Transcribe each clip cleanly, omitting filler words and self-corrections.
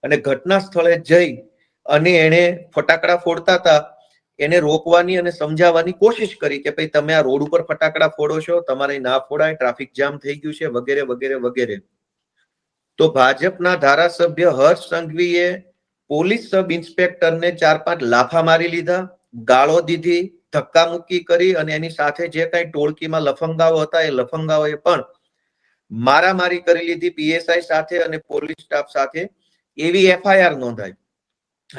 અને ઘટના સ્થળે જઈ અને એને ફટાકડા ફોડતા હતા એને રોકવાની અને સમજાવવાની કોશિશ કરી કે ભાઈ તમે આ રોડ ઉપર ફટાકડા ફોડો છો, તમારે ના ફોડાય, ટ્રાફિક જામ થઈ ગયું છે, વગેરે વગેરે વગેરે. તો ભાજપના ધારાસભ્ય હર્ષ સંઘવીએ પોલીસ સબ ઇન્સ્પેક્ટરને 4-5 લાફા મારી લીધા, ગાળો દીધી, ધક્કા મુક્કી કરી અને એની સાથે જે કઈ ટોળકીમાં લફંગાઓ હતા એ લફંગાઓએ પણ મારામારી કરી લીધી પીએસઆઈ સાથે અને પોલીસ સ્ટાફ સાથે. એવી એફઆઈઆર નોંધાઈ.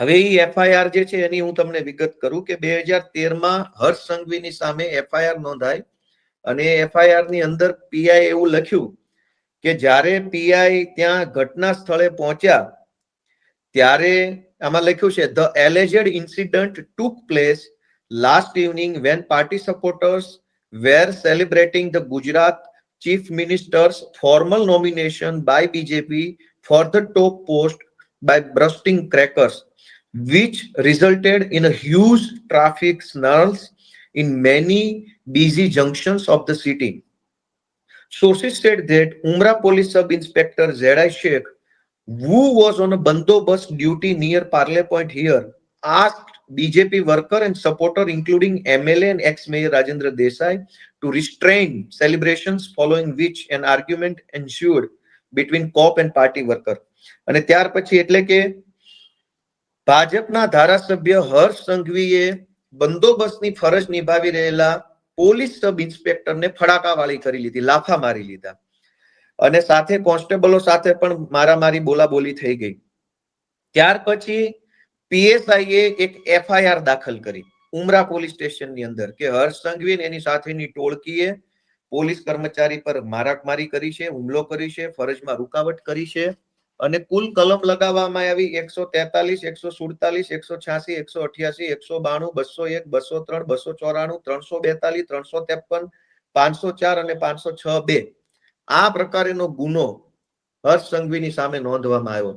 હવે એ એફઆઈઆર જે છે એની હું તમને વિગત કરું કે 2013માં હર્ષ સંઘવીની સામે એફઆઈઆર નોંધાઈ અને એફઆઈઆર ની અંદર પીઆઈ એવું લખ્યું કે જ્યારે પીઆઈ ત્યાં ઘટના સ્થળે પહોંચ્યા ત્યારે આમાં લખ્યું છે the alleged incident took place last evening when party supporters were celebrating the Gujarat chief minister's formal nomination by BJP for the top post by bursting crackers, which resulted in a huge traffic snarls in many busy junctions of the city. Sources said that Umra Police Sub-Inspector Z.I. Sheikh, who was on a bandobast duty near Parle Point here, asked BJP worker and supporter, including MLA and ex-mayor Rajendra Desai, to restrain celebrations, following which an argument ensued between cop and party worker. અને ત્યાર પછી એટલે કે ભાજપના ધારાસભ્ય હર્ષ સંઘવીએ બંદોબસ્તની ફરજ નિભાવી રહેલા પોલીસ સબ ઇન્સ્પેક્ટરને ફડાકાવાળી કરી લીધી, લાફા મારી લીધા અને સાથે કોન્સ્ટેબલો સાથે પણ મારામારી બોલાબોલી થઈ ગઈ. ત્યાર પછી પીએસઆઈએ એક એફઆઈઆર દાખલ કરી ઉમરા પોલીસ સ્ટેશનની અંદર કે હર્ષ સંઘવી એની સાથેની ટોળકીએ પોલીસ કર્મચારી પર મારામારી કરી છે, હુમલો કરી છે, ફરજમાં રૂકાવટ કરી છે અને કુલ કલમ લગાવવામાં આવી 143, 147, 186, 188, 192, 201, 203, 294, 342, 353, 504 અને 506(2) આ પ્રકારેનો ગુનો હર્ષ સંઘવીની સામે નોંધવામાં આવ્યો.